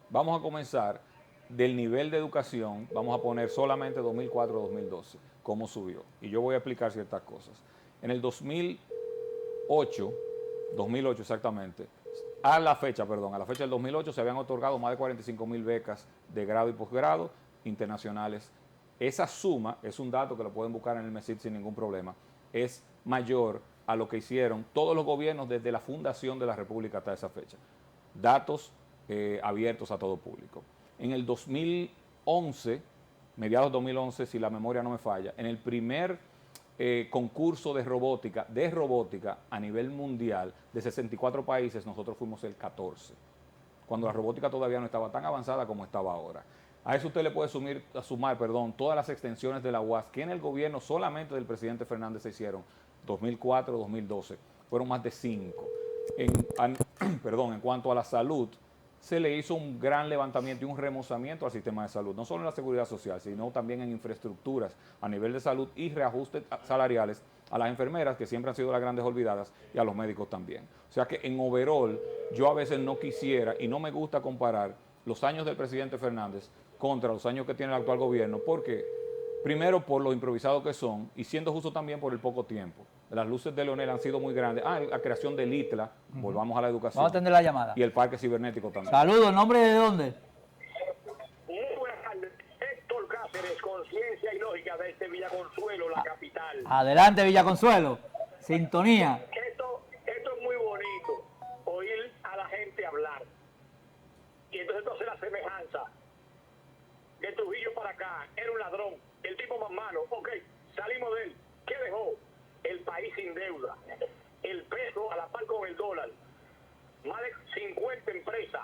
Vamos a comenzar del nivel de educación, vamos a poner solamente 2004-2012, cómo subió. Y yo voy a explicar ciertas cosas. En el 2008 exactamente, a la fecha del 2008 se habían otorgado más de 45,000 becas de grado y posgrado internacionales. Esa suma, es un dato que lo pueden buscar en el MESID sin ningún problema, es mayor a lo que hicieron todos los gobiernos desde la fundación de la República hasta esa fecha. Datos abiertos a todo público. En el 2011, mediados de 2011, si la memoria no me falla, en el primer concurso de robótica a nivel mundial de 64 países, nosotros fuimos el 14, cuando la robótica todavía no estaba tan avanzada como estaba ahora. A eso usted le puede sumar todas las extensiones de la UAS que en el gobierno solamente del presidente Fernández se hicieron, 2004, 2012, fueron más de 5. En cuanto a la salud, se le hizo un gran levantamiento y un remozamiento al sistema de salud, no solo en la seguridad social, sino también en infraestructuras a nivel de salud y reajustes salariales a las enfermeras, que siempre han sido las grandes olvidadas, y a los médicos también. O sea que en overall, yo a veces no quisiera y no me gusta comparar los años del presidente Fernández contra los años que tiene el actual gobierno, porque primero por lo improvisados que son y siendo justo también por el poco tiempo. Las luces de Leonel han sido muy grandes. La creación del ITLA, volvamos a la educación. Vamos a atender la llamada. Y el parque cibernético también. Saludos, ¿nombre de dónde? Muy buenas tardes. Héctor Cáceres, Conciencia y Lógica desde Villaconsuelo, la capital. Adelante, Villaconsuelo. Sintonía. Esto es muy bonito, oír a la gente hablar. Y entonces hace la semejanza. De Trujillo para acá, era un ladrón, el tipo más malo. Ok, salimos de él. ¿Qué dejó? El país sin deuda, el peso a la par con el dólar, más de 50 empresas,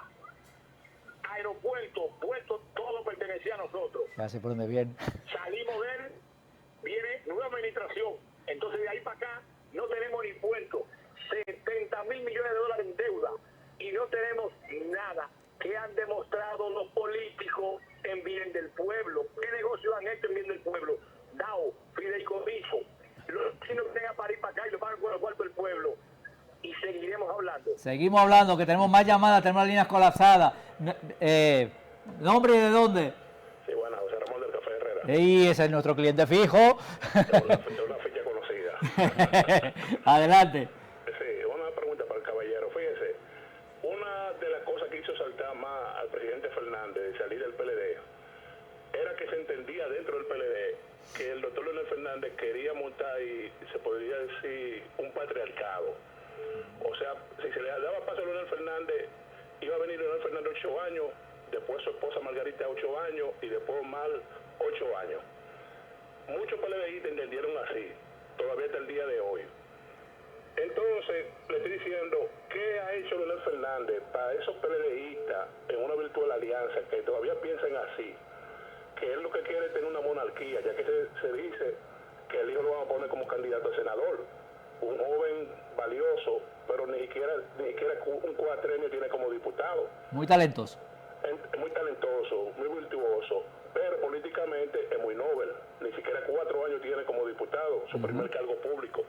aeropuertos, puertos, todo pertenecía a nosotros. Ya sé por dónde viene. Salimos de él, viene nueva administración, entonces de ahí para acá no tenemos ni puerto, 70,000 millones de dólares en deuda y no tenemos nada. ¿Qué han demostrado los políticos en bien del pueblo? ¿Qué negocios han hecho en bien del pueblo? DAO, fideicomiso. Los chinos vengan a París para acá y lo pagan con el cuarto del pueblo. Y seguiremos hablando. Seguimos hablando, que tenemos más llamadas, tenemos las líneas colapsadas. ¿Nombre de dónde? Sí, bueno, José Ramón del Café Herrera. Y ese es nuestro cliente fijo. Es una ficha conocida. Adelante. Sí, una pregunta para el caballero. Fíjese, una de las cosas que hizo saltar más al presidente Fernández de salir del PLD era que se entendía dentro del PLD que el doctor Leonel Fernández quería montar, y se podría decir, un patriarcado. O sea, si se le daba paso a Leonel Fernández, iba a venir Leonel Fernández 8 años, después su esposa Margarita 8 años y después Omar 8 años. Muchos PLDistas entendieron así, todavía hasta el día de hoy. Entonces, le estoy diciendo, ¿qué ha hecho Leonel Fernández para esos PLDistas en una virtual alianza que todavía piensan así? Que él lo que quiere es tener una monarquía, ya que se dice que el hijo lo van a poner como candidato a senador. Un joven valioso, pero ni siquiera un cuatrenio tiene como diputado. Muy talentoso. Muy talentoso, muy virtuoso, pero políticamente es muy noble. Ni siquiera 4 años tiene como diputado, su primer cargo público.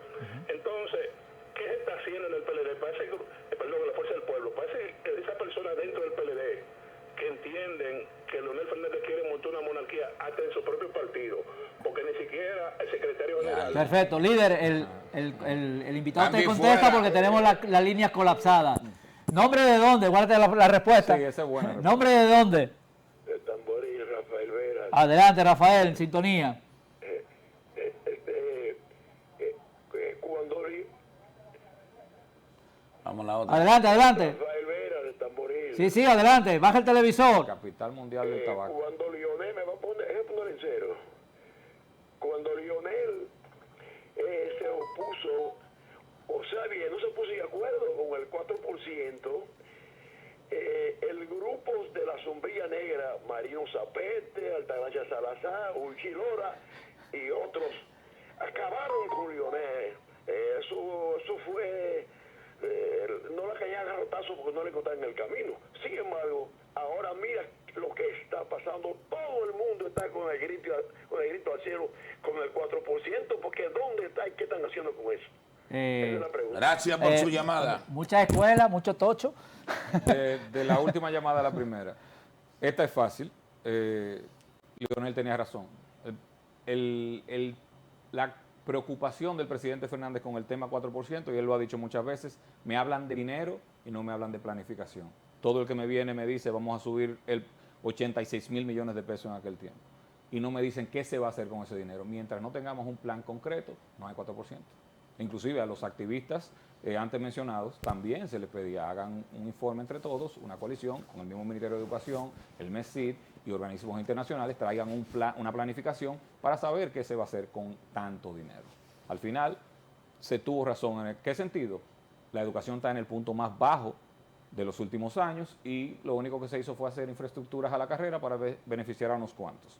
Entonces, ¿qué se está haciendo en el PLD? Parece, la Fuerza del Pueblo, parece que esa persona dentro del PLD que entienden que Leonel Fernández quiere montar una monarquía hasta en su propio partido, porque ni siquiera el secretario general... Perfecto, líder, el invitado te También contesta fuera. porque tenemos las líneas colapsadas. ¿Nombre de dónde? Guárdate la respuesta. Sí, esa es buena respuesta. ¿Nombre de dónde? El Tamboril, Rafael Vera. Adelante, Rafael, en sintonía. Cuando Vamos a la otra. Adelante. Rafael Vera del Tamboril. Sí, adelante. Baja el televisor. Capital mundial del tabaco. Cuando Lionel me va a poner, sincero. Cuando Lionel se opuso, o sea, bien, no se puso de acuerdo con el 4%, el grupo de la sombrilla negra, Marino Zapete, Altagracia Salazar, Ulchi Lora y otros, acabaron con Lionel. Eso fue, no la caían a garrotazo porque no le encontraron en el camino. Sin embargo, ahora mira lo que está pasando. Todo el mundo está con el grito al cielo, con el 4%, porque ¿dónde está y qué están haciendo con eso? Esa es la pregunta. Gracias por su llamada. Muchas escuelas, mucho tocho. De la última llamada a la primera. Esta es fácil. Lionel tenía razón. La preocupación del presidente Fernández con el tema 4%, y él lo ha dicho muchas veces, me hablan de dinero y no me hablan de planificación. Todo el que me viene me dice, vamos a subir el 86,000 millones de pesos en aquel tiempo. Y no me dicen qué se va a hacer con ese dinero. Mientras no tengamos un plan concreto, no hay 4%. Inclusive a los activistas antes mencionados también se les pedía, hagan un informe entre todos, una coalición con el mismo Ministerio de Educación, el MESID y organismos internacionales, traigan una planificación para saber qué se va a hacer con tanto dinero. Al final se tuvo razón. ¿En qué sentido? La educación está en el punto más bajo de los últimos años y lo único que se hizo fue hacer infraestructuras a la carrera para beneficiar a unos cuantos.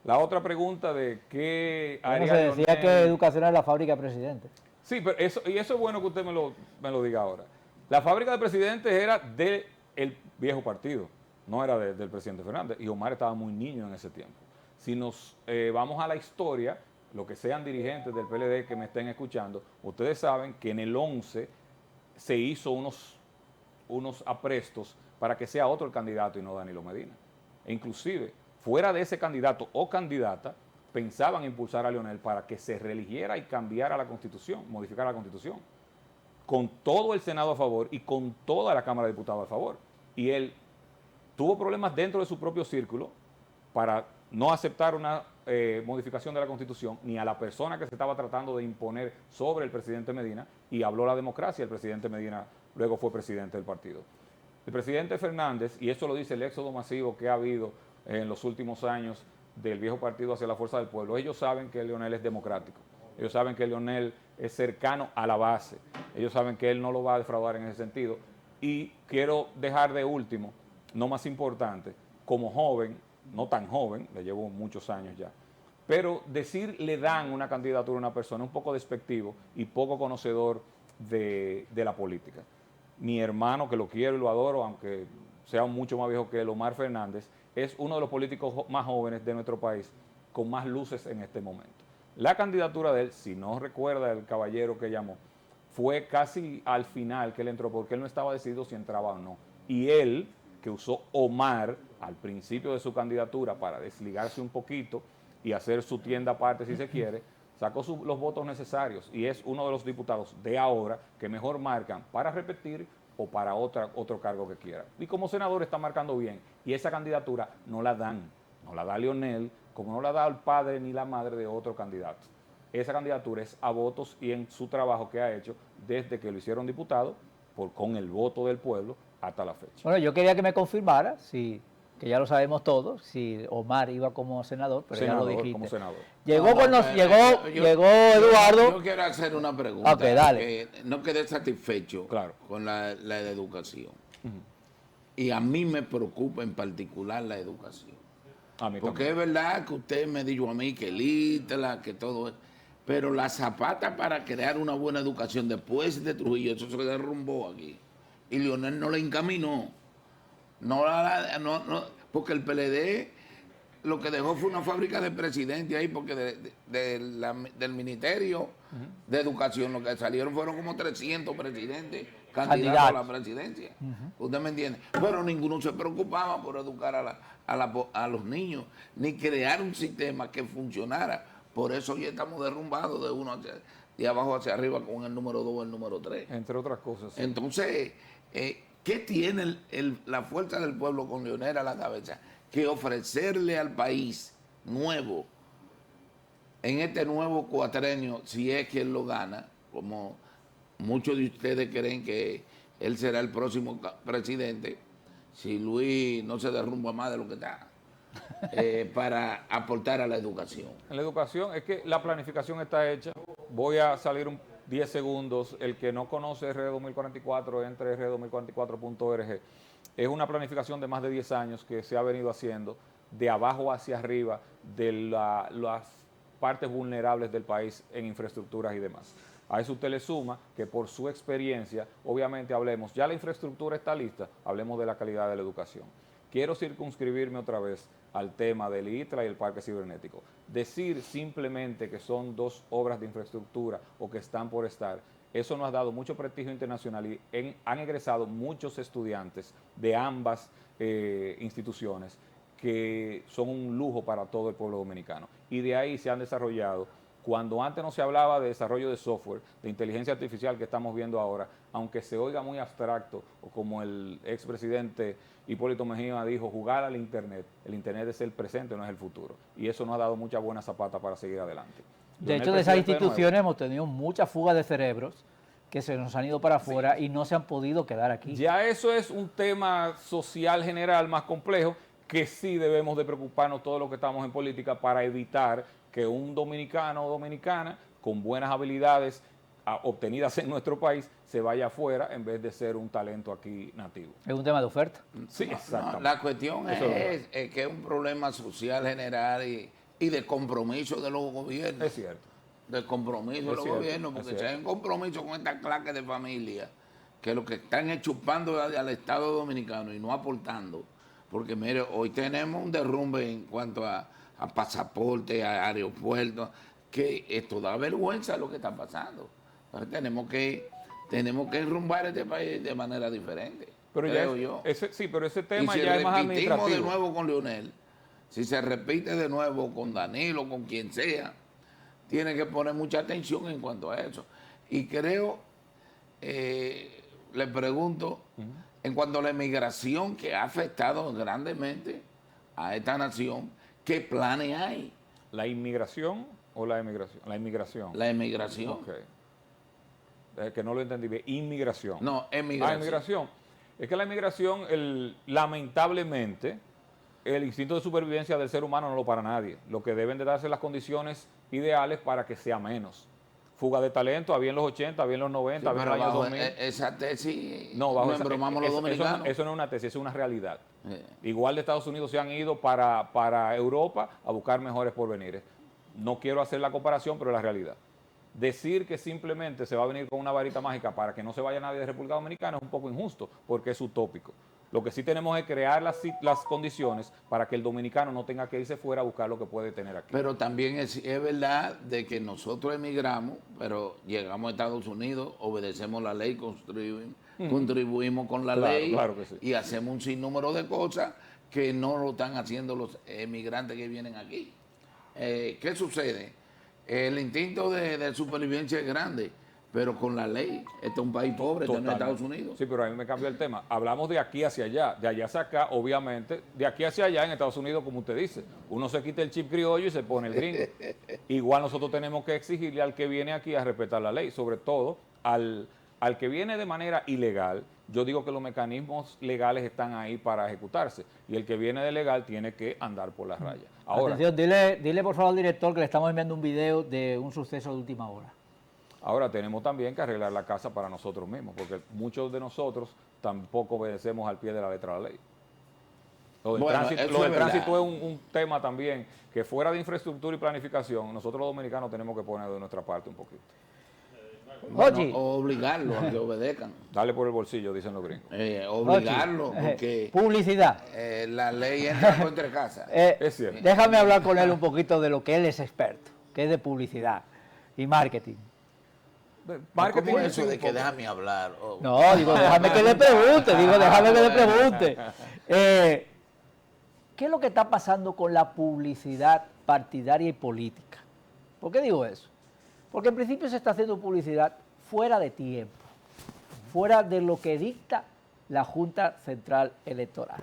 La otra pregunta de qué Bueno, se decía que educación era la fábrica de presidentes. Sí, pero eso es bueno que usted me lo diga ahora. La fábrica de presidentes era del viejo partido, no era del presidente Fernández, y Omar estaba muy niño en ese tiempo. Si nos vamos a la historia, lo que sean dirigentes del PLD que me estén escuchando, ustedes saben que en el 11 se hizo unos aprestos para que sea otro el candidato y no Danilo Medina. E inclusive, fuera de ese candidato o candidata, pensaban impulsar a Lionel para que se reeligiera y cambiara la Constitución, modificara la Constitución, con todo el Senado a favor y con toda la Cámara de Diputados a favor. Y él tuvo problemas dentro de su propio círculo para no aceptar una modificación de la Constitución ni a la persona que se estaba tratando de imponer sobre el presidente Medina, y habló la democracia. El presidente Medina luego fue presidente del partido. El presidente Fernández, y eso lo dice el éxodo masivo que ha habido en los últimos años del viejo partido hacia la fuerza del pueblo, ellos saben que Lionel es democrático, ellos saben que Lionel es cercano a la base, ellos saben que él no lo va a defraudar en ese sentido. Y quiero dejar de último, no más importante, como joven, no tan joven, le llevo muchos años ya, pero decir le dan una candidatura a una persona un poco despectivo y poco conocedor de la política. Mi hermano, que lo quiero y lo adoro, aunque sea mucho más viejo que él, Omar Fernández, es uno de los políticos más jóvenes de nuestro país, con más luces en este momento. La candidatura de él, si no recuerda el caballero que llamó, fue casi al final que él entró, porque él no estaba decidido si entraba o no. Y él, que usó Omar al principio de su candidatura para desligarse un poquito y hacer su tienda aparte si se quiere, sacó los votos necesarios y es uno de los diputados de ahora que mejor marcan para repetir o para otro cargo que quiera. Y como senador está marcando bien, y esa candidatura no la da Lionel, como no la da el padre ni la madre de otro candidato. Esa candidatura es a votos y en su trabajo que ha hecho desde que lo hicieron diputado, con el voto del pueblo, hasta la fecha. Bueno, yo quería que me confirmara, que ya lo sabemos todos, si Omar iba como senador, pero ya lo dijiste. Como senador. Llegó Eduardo. Yo quiero hacer una pregunta. Ok, dale. No quedé satisfecho con la educación. Y a mí me preocupa en particular la educación. Porque es verdad que usted me dijo a mí que Lítela, que todo eso. Pero la zapata para crear una buena educación después de Trujillo, eso se derrumbó aquí. Y Lionel no la encaminó. Porque el PLD lo que dejó fue una fábrica de presidente ahí, porque del Ministerio de Educación lo que salieron fueron como 300 presidentes candidatos a la presidencia. ¿Usted me entiende? Pero ninguno se preocupaba por educar a los niños, ni crear un sistema que funcionara. Por eso hoy estamos derrumbados de abajo hacia arriba con el número 2 o el número 3. Entre otras cosas. Sí. Entonces, ¿qué tiene la fuerza del pueblo con Lionel a la cabeza? Que ofrecerle al país nuevo, en este nuevo cuatrenio, si es que él lo gana, como muchos de ustedes creen que él será el próximo presidente, si Luis no se derrumba más de lo que está. para aportar a la educación? En la educación es que la planificación está hecha. Voy a salir 10 segundos. El que no conoce RD 2044, entre rd2044.org. Es una planificación de más de 10 años que se ha venido haciendo de abajo hacia arriba de las partes vulnerables del país en infraestructuras y demás. A eso usted le suma que por su experiencia, obviamente hablemos, ya la infraestructura está lista, hablemos de la calidad de la educación. Quiero circunscribirme otra vez al tema del ITRA y el parque cibernético. Decir simplemente que son 2 obras de infraestructura o que están por estar, eso nos ha dado mucho prestigio internacional y han egresado muchos estudiantes de ambas instituciones que son un lujo para todo el pueblo dominicano. Y de ahí se han desarrollado, cuando antes no se hablaba de desarrollo de software, de inteligencia artificial que estamos viendo ahora, aunque se oiga muy abstracto, o como el expresidente Hipólito Mejía dijo, jugar al Internet. El Internet es el presente, no es el futuro. Y eso nos ha dado mucha buena zapata para seguir adelante. De hecho, de esas instituciones hemos tenido mucha fuga de cerebros que se nos han ido para afuera y no se han podido quedar aquí. Ya eso es un tema social general más complejo, que sí debemos de preocuparnos todos los que estamos en política para evitar que un dominicano o dominicana con buenas habilidades obtenidas en nuestro país se vaya afuera en vez de ser un talento aquí nativo. Es un tema de oferta. Sí, exactamente. No, la cuestión es que es un problema social general y de compromiso de los gobiernos. Es cierto. De compromiso de los gobiernos, porque si hay un compromiso con esta clase de familias, que lo que están es chupando al Estado dominicano y no aportando. Porque mire, hoy tenemos un derrumbe en cuanto a pasaporte, a aeropuertos, que esto da vergüenza lo que está pasando. Entonces tenemos que enrumbar este país de manera diferente, pero creo ya yo. Pero ese tema y si ya es más administrativo. de nuevo con Leonel, si se repite de nuevo con Danilo, con quien sea, tiene que poner mucha atención en cuanto a eso. Y creo, le pregunto, en cuanto a la emigración que ha afectado grandemente a esta nación, ¿qué planes hay? ¿La inmigración o la emigración? La inmigración. La emigración. Ok. Que no lo entendí bien. Inmigración. No, emigración. Inmigración. Es que la inmigración, lamentablemente, el instinto de supervivencia del ser humano no lo para nadie. Lo que deben de darse las condiciones ideales para que sea menos. Fuga de talento, había en los 80, había en los 90, había en los años 2000. Esa tesis no embromamos los dominicanos. Eso no es una tesis, es una realidad. Igual de Estados Unidos se han ido para Europa a buscar mejores porvenires. No quiero hacer la comparación, pero es la realidad. Decir que simplemente se va a venir con una varita mágica para que no se vaya nadie de República Dominicana es un poco injusto, porque es utópico. Lo que sí tenemos es crear las condiciones para que el dominicano no tenga que irse fuera a buscar lo que puede tener aquí. Pero también es verdad de que nosotros emigramos, pero llegamos a Estados Unidos, obedecemos la ley, contribuimos con la ley claro que sí. Y hacemos un sinnúmero de cosas que no lo están haciendo los emigrantes que vienen aquí. ¿Qué sucede? El instinto de supervivencia es grande. Pero con la ley, este es un país pobre, este no es Estados Unidos. Sí, pero a mí me cambió el tema. Hablamos de aquí hacia allá, de allá hacia acá, obviamente. De aquí hacia allá en Estados Unidos, como usted dice, uno se quita el chip criollo y se pone el gringo. Igual nosotros tenemos que exigirle al que viene aquí a respetar la ley, sobre todo al que viene de manera ilegal. Yo digo que los mecanismos legales están ahí para ejecutarse y el que viene de legal tiene que andar por las rayas. Ahora, atención, dile por favor al director que le estamos enviando un video de un suceso de última hora. Ahora tenemos también que arreglar la casa para nosotros mismos, porque muchos de nosotros tampoco obedecemos al pie de la letra de la ley. Lo del tránsito es un tema también que fuera de infraestructura y planificación, nosotros los dominicanos tenemos que poner de nuestra parte un poquito. Oye, o obligarlos a que obedezcan. Dale por el bolsillo, dicen los gringos. Obligarlos, porque publicidad. La ley entra por entre casas. Es cierto. Déjame hablar con él un poquito de lo que él es experto, que es de publicidad y marketing. ¿Cómo es eso de que déjame hablar? No, digo, déjame que le pregunte, ¿qué es lo que está pasando con la publicidad partidaria y política? ¿Por qué digo eso? Porque en principio se está haciendo publicidad fuera de tiempo, fuera de lo que dicta la Junta Central Electoral.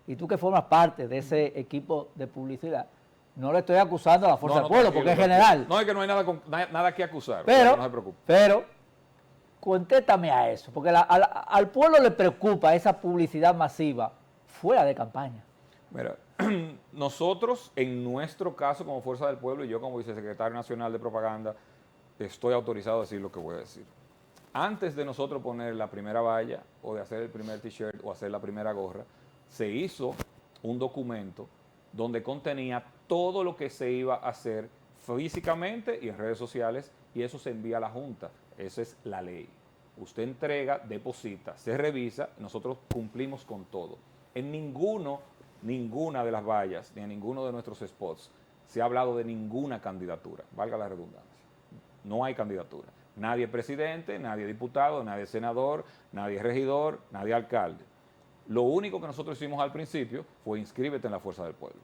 Y tú que formas parte de ese equipo de publicidad, no le estoy acusando a la Fuerza del Pueblo, porque es general. No, es que no hay nada que acusar, pero no se preocupe. Pero, contéstame a eso, porque al pueblo le preocupa esa publicidad masiva fuera de campaña. Mira, nosotros, en nuestro caso como Fuerza del Pueblo, y yo como vicesecretario nacional de propaganda, estoy autorizado a decir lo que voy a decir. Antes de nosotros poner la primera valla, o de hacer el primer t-shirt, o hacer la primera gorra, se hizo un documento donde contenía todo lo que se iba a hacer físicamente y en redes sociales, y eso se envía a la Junta. Esa es la ley. Usted entrega, deposita, se revisa, nosotros cumplimos con todo. En ninguna de las vallas, ni en ninguno de nuestros spots, se ha hablado de ninguna candidatura, valga la redundancia. No hay candidatura. Nadie es presidente, nadie es diputado, nadie es senador, nadie es regidor, nadie es alcalde. Lo único que nosotros hicimos al principio fue inscríbete en la Fuerza del Pueblo.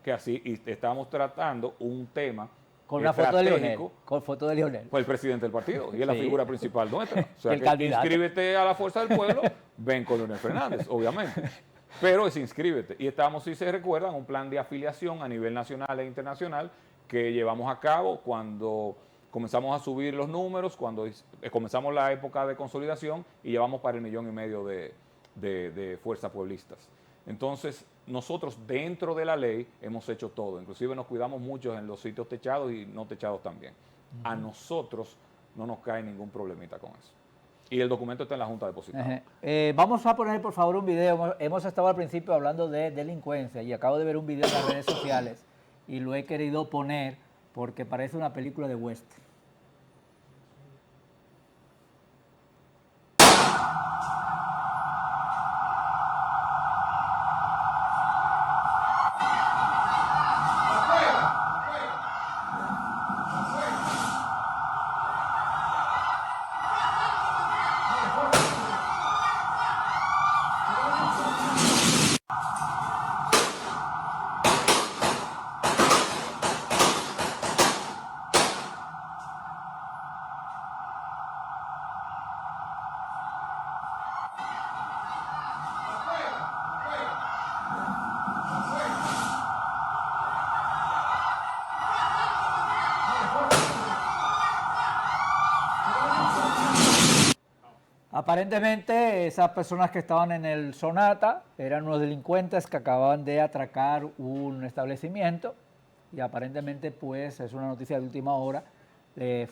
Que así y estábamos tratando un tema con una foto de Leonel. Con foto de Leonel. Fue el presidente del partido y es la figura principal nuestra. O sea, el candidato. Inscríbete a la Fuerza del Pueblo, ven con Leonel Fernández, obviamente. Pero es inscríbete. Y estamos, si se recuerdan, un plan de afiliación a nivel nacional e internacional que llevamos a cabo cuando comenzamos a subir los números, cuando comenzamos la época de consolidación y llevamos para 1,5 millones de fuerzas pueblistas. Entonces, nosotros dentro de la ley hemos hecho todo, inclusive nos cuidamos mucho en los sitios techados y no techados también. A nosotros no nos cae ningún problemita con eso. Y el documento está en la Junta Depositada. Vamos a poner, por favor, un video. Hemos estado al principio hablando de delincuencia y acabo de ver un video en las redes sociales y lo he querido poner porque parece una película de western. Aparentemente esas personas que estaban en el Sonata eran unos delincuentes que acababan de atracar un establecimiento y aparentemente pues es una noticia de última hora,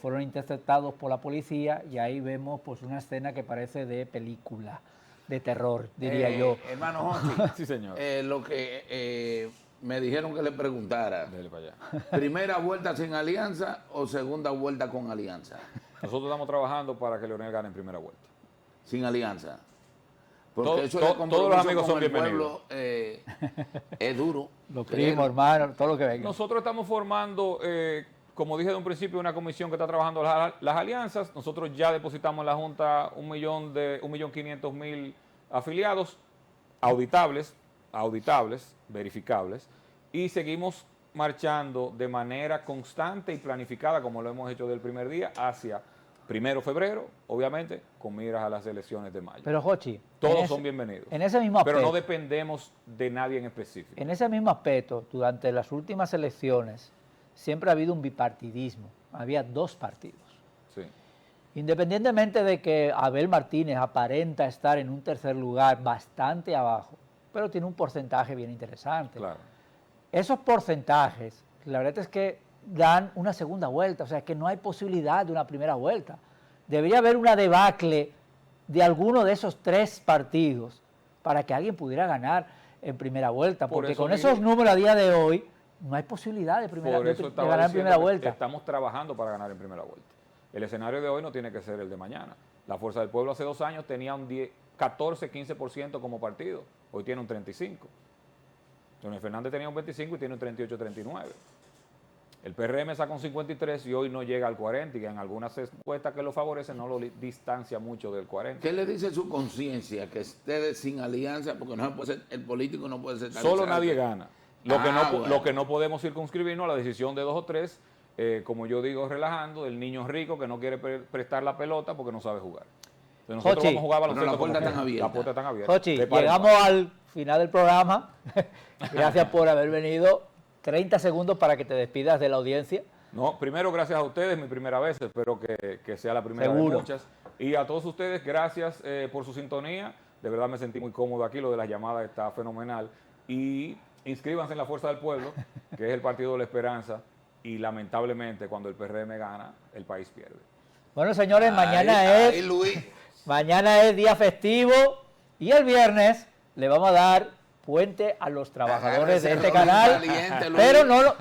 fueron interceptados por la policía y ahí vemos pues una escena que parece de película, de terror, diría yo. Hermano Jochi, sí, señor. Lo que me dijeron que le preguntara, Dele para allá. ¿primera vuelta sin alianza o segunda vuelta con alianza? Nosotros estamos trabajando para que Leonel gane en primera vuelta. Sin alianza. Porque Todo, eso todos los amigos son el bienvenidos. Pueblo, es duro. Los primos, hermanos, todo lo que venga. Nosotros estamos formando, como dije de un principio, una comisión que está trabajando las alianzas. Nosotros ya depositamos en la Junta 1.500.000 afiliados, auditables, verificables, y seguimos marchando de manera constante y planificada, como lo hemos hecho del primer día, hacia 1 de febrero, obviamente, con miras a las elecciones de mayo. Pero, Jochi, todos son bienvenidos. En ese mismo aspecto, pero no dependemos de nadie en específico. En ese mismo aspecto, durante las últimas elecciones, siempre ha habido un bipartidismo. Había dos partidos. Sí. Independientemente de que Abel Martínez aparenta estar en un tercer lugar bastante abajo, pero tiene un porcentaje bien interesante. Claro. Esos porcentajes, la verdad es que dan una segunda vuelta, o sea que no hay posibilidad de una primera vuelta. Debería haber una debacle de alguno de esos tres partidos para que alguien pudiera ganar en primera vuelta, porque con esos números a día de hoy no hay posibilidad de ganar en primera vuelta. Estamos trabajando para ganar en primera vuelta. El escenario de hoy no tiene que ser el de mañana. La Fuerza del Pueblo hace 2 años tenía un 14-15% como partido, hoy tiene un 35%. Leonel Fernández tenía un 25% y tiene un 38-39%. El PRM saca un 53 y hoy no llega al 40, y en algunas encuestas que lo favorecen no lo distancia mucho del 40. ¿Qué le dice su conciencia que esté sin alianza? Porque no puede ser, el político no puede ser tan Solo exacto. nadie gana. Lo que no podemos circunscribirnos a la decisión de 2 o 3, como yo digo relajando, del niño rico que no quiere prestar la pelota porque no sabe jugar. Entonces nosotros Jochi, vamos a jugar baloncesto. la puerta está abierta. La puerta está abierta. Jochi, llegamos al final del programa. Gracias por haber venido. 30 segundos para que te despidas de la audiencia. No, primero gracias a ustedes, mi primera vez, espero que sea la primera de muchas. Y a todos ustedes, gracias por su sintonía. De verdad me sentí muy cómodo aquí, lo de las llamadas está fenomenal. Y inscríbanse en la Fuerza del Pueblo, que es el partido de la esperanza, y lamentablemente cuando el PRM gana, el país pierde. Bueno, señores, Ahí, Luis. mañana es día festivo y el viernes le vamos a dar puente a los trabajadores de este canal,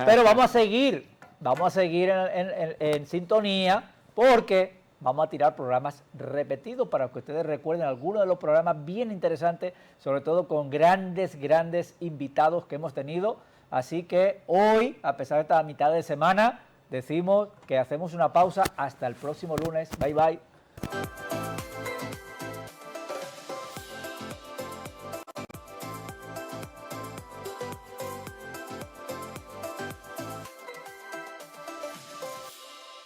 pero vamos a seguir en sintonía porque vamos a tirar programas repetidos para que ustedes recuerden algunos de los programas bien interesantes, sobre todo con grandes invitados que hemos tenido. Así que hoy, a pesar de esta mitad de semana, decimos que hacemos una pausa hasta el próximo lunes. Bye, bye.